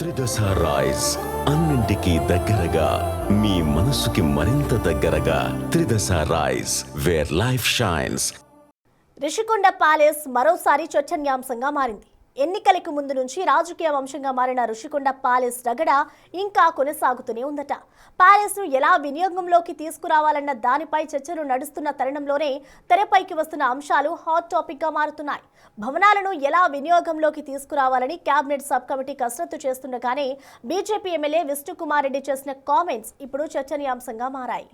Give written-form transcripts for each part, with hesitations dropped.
త్రిదశ rice అన్నింటికీ దగ్గరగా మీ మనసుకి మరింత దగ్గరగా Tridasha rice where life shines. Rushikonda palace మరోసారి చర్చనీయాంశంగా మారింది. ఎన్నికలకు ముందు నుంచి రాజకీయ వంశంగా మారిన రిషికొండ ప్యాలెస్ రగడ ఇంకా కొనసాగుతూనే ఉందట. ప్యాలెస్ ను ఎలా వినియోగంలోకి తీసుకురావాలన్న దానిపై చర్చలు నడుస్తున్న తరుణంలోనే తెరపైకి వస్తున్న అంశాలు హాట్ టాపిక్ గా మారుతున్నాయి. భవనాలను ఎలా వినియోగంలోకి తీసుకురావాలని కేబినెట్ సబ్ కమిటీ కసరత్తు చేస్తుండగానే బీజేపీ ఎమ్మెల్యే విష్ణుకుమార్ రెడ్డి చేసిన కామెంట్స్ ఇప్పుడు చర్చనీయాంశంగా మారాయి.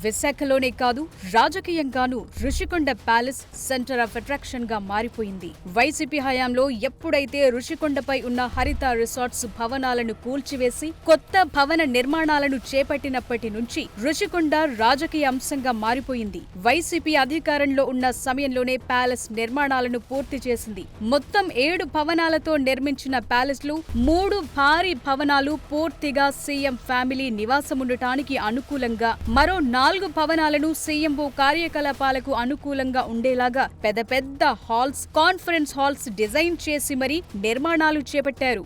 విశాఖలోనే కాదు రాజకీయంగానూ Rushikonda palace centre of attraction గా మారిపోయింది. వైసీపీ హయాంలో ఎప్పుడైతే రుషికొండపై ఉన్న హరిత రిసార్ట్స్ భవనాలను కూల్చివేసి కొత్త భవన నిర్మాణాలను చేపట్టినప్పటి నుంచి రుషికొండ రాజకీయ అంశంగా మారిపోయింది. వైసీపీ అధికారంలో ఉన్న సమయంలోనే ప్యాలెస్ నిర్మాణాలను పూర్తి చేసింది. మొత్తం 7 భవనాలతో నిర్మించిన ప్యాలెస్ లో 3 భారీ భవనాలు పూర్తిగా సీఎం ఫ్యామిలీ నివాసముండటానికి అనుకూలంగా, మరో 4 భవనాలను సీఎంఓ కార్యకలాపాలకు అనుకూలంగా ఉండేలాగా పెద్ద పెద్ద హాల్స్, కాన్ఫరెన్స్ హాల్స్ డిజైన్ చేసి మరీ నిర్మాణాలు చేపట్టారు.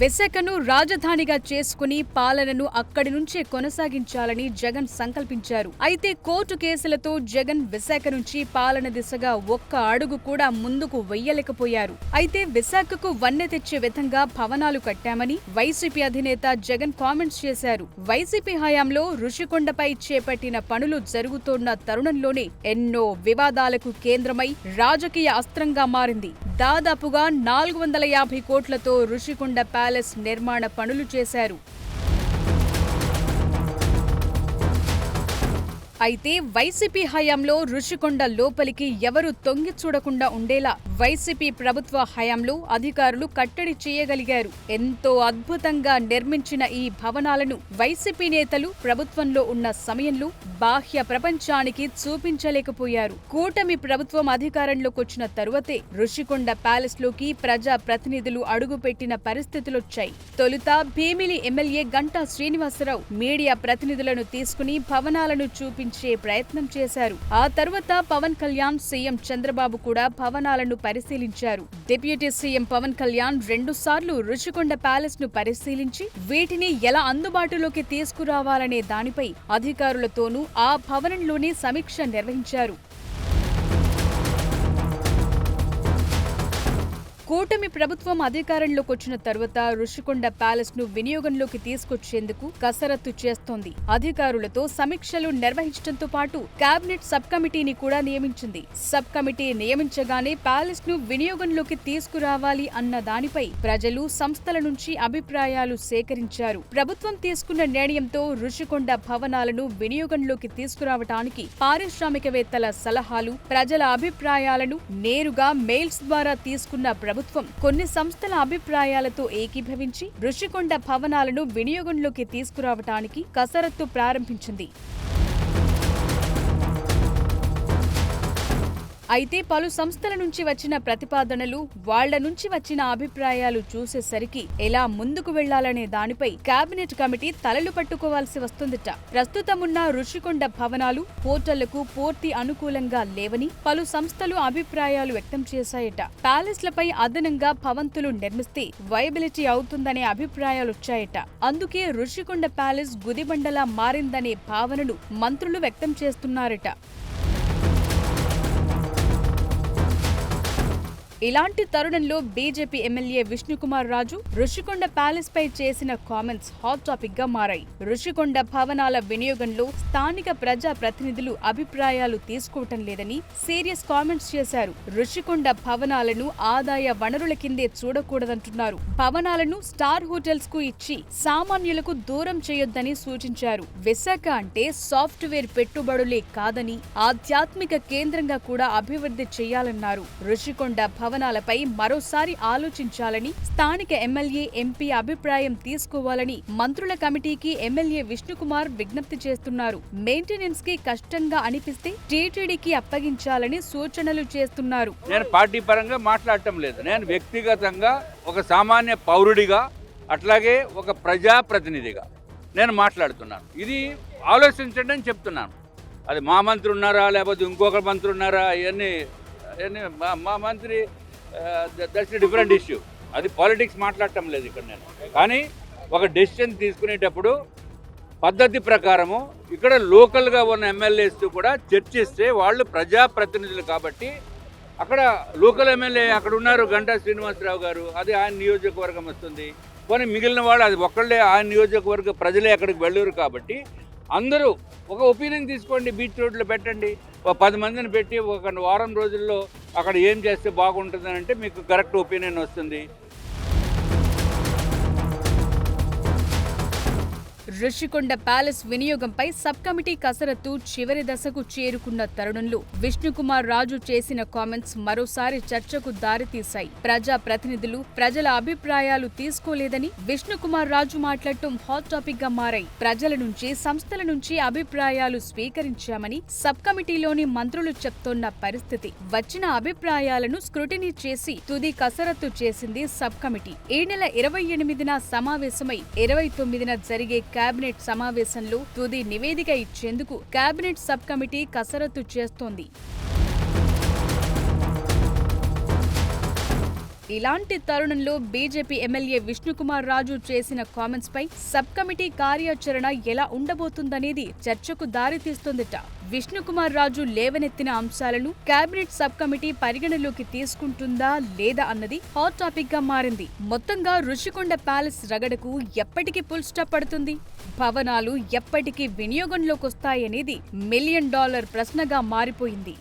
విశాఖను రాజధానిగా చేసుకుని పాలనను అక్కడి నుంచే కొనసాగించాలని జగన్ సంకల్పించారు. అయితే కోర్టు కేసులతో జగన్ విశాఖ నుంచి పాలన దిశగా ఒక్క అడుగు కూడా ముందుకు వెయ్యలేకపోయారు. అయితే విశాఖకు వన్నె తెచ్చే విధంగా భవనాలు కట్టామని వైసీపీ అధినేత జగన్ కామెంట్స్ చేశారు. వైసీపీ హయాంలో రుషికొండపై చేపట్టిన పనులు జరుగుతోన్న తరుణంలోనే ఎన్నో వివాదాలకు కేంద్రమై రాజకీయ అస్త్రంగా మారింది. దాదాపుగా 450 కోట్లతో రుషికొండ ప్యాలెస్ నిర్మాణ పనులు చేశారు. అయితే వైసీపీ హయాంలో రుషికొండ లోపలికి ఎవరు తొంగి చూడకుండా ఉండేలా వైసీపీ ప్రభుత్వ హయాంలో అధికారులు కట్టడి చేయగలిగారు. ఎంతో అద్భుతంగా నిర్మించిన ఈ భవనాలను వైసీపీ నేతలు ప్రభుత్వంలో ఉన్న సమయంలో బాహ్య ప్రపంచానికి చూపించలేకపోయారు. కూటమి ప్రభుత్వం అధికారంలోకొచ్చిన తరువాతే రుషికొండ ప్యాలెస్ లోకి ప్రజా ప్రతినిధులు అడుగుపెట్టిన పరిస్థితులొచ్చాయి. తొలుత భీమిలి ఎమ్మెల్యే గంటా శ్రీనివాసరావు మీడియా ప్రతినిధులను తీసుకుని భవనాలను చూపించే ప్రయత్నం చేశారు. ఆ తర్వాత పవన్ కళ్యాణ్, సీఎం చంద్రబాబు కూడా భవనాలను పరిశీలించారు. డిప్యూటీ సీఎం పవన్ కళ్యాణ్ 2 సార్లు రుషికొండ ప్యాలెస్ ను పరిశీలించి వీటిని ఎలా అందుబాటులోకి తీసుకురావాలనే దానిపై అధికారులతోనూ ఆ భవనంలోనే సమీక్ష నిర్వహించారు. కూటమి ప్రభుత్వం అధికారంలోకొచ్చిన తరువాత రుషికొండ ప్యాలెస్ ను వినియోగంలోకి తీసుకొచ్చేందుకు కసరత్తు చేస్తోంది. అధికారులతో సమీక్షలు నిర్వహించడంతో పాటు కేబినెట్ సబ్ కమిటీని కూడా నియమించింది. సబ్ కమిటీ నియమించగానే ప్యాలెస్ ను వినియోగంలోకి తీసుకురావాలి అన్న దానిపై ప్రజలు, సంస్థల నుంచి అభిప్రాయాలు సేకరించారు. ప్రభుత్వం తీసుకున్న నిర్ణయంతో రుషికొండ భవనాలను వినియోగంలోకి తీసుకురావటానికి పారిశ్రామికవేత్తల సలహాలు, ప్రజల అభిప్రాయాలను నేరుగా మెయిల్స్ ద్వారా తీసుకున్న ప్రభుత్వం కొన్ని సంస్థల అభిప్రాయాలతో ఏకీభవించి రుషికొండ భవనాలను వినియోగంలోకి తీసుకురావటానికి కసరత్తు ప్రారంభించింది. అయితే పలు సంస్థల నుంచి వచ్చిన ప్రతిపాదనలు, వాళ్ల నుంచి వచ్చిన అభిప్రాయాలు చూసేసరికి ఎలా ముందుకు వెళ్లాలనే దానిపై కేబినెట్ కమిటీ తలలు పట్టుకోవాల్సి వస్తుందట. ప్రస్తుతమున్న రుషికొండ భవనాలు హోటళ్లకు పూర్తి అనుకూలంగా లేవని పలు సంస్థలు అభిప్రాయాలు వ్యక్తం చేశాయట. ప్యాలెస్లపై అదనంగా భవంతులు నిర్మిస్తే వైబిలిటీ అవుతుందనే అభిప్రాయాలొచ్చాయట. అందుకే రుషికొండ ప్యాలెస్ గుదిబండలా మారిందనే భావనను మంత్రులు వ్యక్తం చేస్తున్నారట. ఇలాంటి తరుణంలో BJP MLA Vishnukumar Raju Rushikonda palace పై చేసిన కామెంట్స్ హాట్ టాపిక్ గా మారాయి. రుషికొండ భవనాల వినియోగంలో స్థానిక ప్రజా ప్రతినిధులు అభిప్రాయాలు తీసుకోవటం లేదని సీరియస్ కామెంట్స్ చేశారు. రుషికొండ భవనాలను ఆదాయ వనరుల కిందే చూడకూడదంటున్నారు. భవనాలను స్టార్ హోటల్స్ కు ఇచ్చి సామాన్యులకు దూరం చేయొద్దని సూచించారు. విశాఖ అంటే సాఫ్ట్వేర్ పెట్టుబడులే కాదని ఆధ్యాత్మిక కేంద్రంగా కూడా అభివృద్ధి చేయాలన్నారు. రుషికొండ భవనాలపై మరోసారి ఆలోచించాలని, స్థానిక ఎమ్మెల్యే, ఎంపీ అభిప్రాయం తీసుకోవాలని మంత్రుల కమిటీకి ఎమ్మెల్యే విష్ణుకుమార్ విజ్ఞప్తి చేస్తున్నారు. మెయింటెనెన్స్ కి కష్టంగా అనిపిస్తే టీటీడీకి అప్పగించాలని సూచనలు చేస్తున్నారు. నేను పార్టీ పరంగా మాట్లాడటం లేదు. నేను వ్యక్తిగతంగా ఒక సామాన్య పౌరుడిగా, అట్లాగే ఒక ప్రజాప్రతినిధిగా నేను మాట్లాడుతున్నాను. ఇది ఆలోచించండి అని చెప్తున్నాను. అది మా మంత్రి ఉన్నారా లేకపోతే ఇంకొక మంత్రి ఉన్నారా ఇవన్నీ మా మంత్రి దట్స్ డిఫరెంట్ ఇష్యూ. అది పాలిటిక్స్ మాట్లాడటం లేదు ఇక్కడ నేను. కానీ ఒక డెసిషన్ తీసుకునేటప్పుడు పద్ధతి ప్రకారము ఇక్కడ లోకల్గా ఉన్న ఎమ్మెల్యేస్తో కూడా చర్చిస్తే వాళ్ళు ప్రజాప్రతినిధులు కాబట్టి అక్కడ లోకల్ ఎమ్మెల్యే అక్కడ ఉన్నారు గంటా శ్రీనివాసరావు గారు, అది ఆయన నియోజకవర్గం వస్తుంది. కానీ మిగిలిన వాళ్ళు అది ఒక్కళ్ళే ఆయన నియోజకవర్గ ప్రజలే అక్కడికి వెళ్ళరు కాబట్టి అందరూ ఒక ఒపీనియన్ తీసుకోండి, బీచ్ రోడ్లో పెట్టండి, 10 మందిని పెట్టి ఒక వారం రోజుల్లో అక్కడ ఏం చేస్తే బాగుంటుందని అంటే మీకు కరెక్ట్ ఒపీనియన్ వస్తుంది. రుషికొండ ప్యాలెస్ వినియోగంపై సబ్ కమిటీ కసరత్తు చివరి దశకు చేరుకున్న తరుణంలో విష్ణుకుమార్ రాజు చేసిన కామెంట్స్ మరోసారి చర్చకు దారితీశాయి. ప్రజా ప్రతినిధులు ప్రజల అభిప్రాయాలు తీసుకోలేదని విష్ణుకుమార్ రాజు మాట్లాడటం హాట్ టాపిక్ గా మారాయి. ప్రజల నుంచి సంస్థల నుంచి అభిప్రాయాలు స్వీకరించామని సబ్ కమిటీలోని మంత్రులు చెప్తోన్న పరిస్థితి. వచ్చిన అభిప్రాయాలను స్క్రూటినీ చేసి తుది కసరత్తు చేసింది సబ్ కమిటీ. ఈ నెల 28న సమావేశమై 29న జరిగే కేబినెట్ సమావేశంలో తుది నివేదిక ఇచ్చేందుకు కేబినెట్ సబ్ కమిటీ కసరత్తు చేస్తోంది. ఇలాంటి తరుణంలో బీజేపీ ఎమ్మెల్యే విష్ణుకుమార్ రాజు చేసిన కామెంట్స్ పై సబ్ కమిటీ కార్యాచరణ ఎలా ఉండబోతుందనేది చర్చకు దారితీస్తోందట. విష్ణుకుమార్ రాజు లేవనెత్తిన అంశాలను కేబినెట్ సబ్ కమిటీ పరిగణలోకి తీసుకుంటుందా లేదా అన్నది హాట్ టాపిక్ గా మారింది. మొత్తంగా రుషికొండ ప్యాలెస్ రగడకు ఎప్పటికి ఫుల్ స్టాప్ పడుతుంది? భవనాలు ఎప్పటికీ వినియోగంలోకి వస్తాయనేది $1 మిలియన్ ప్రశ్నగా మారిపోయింది.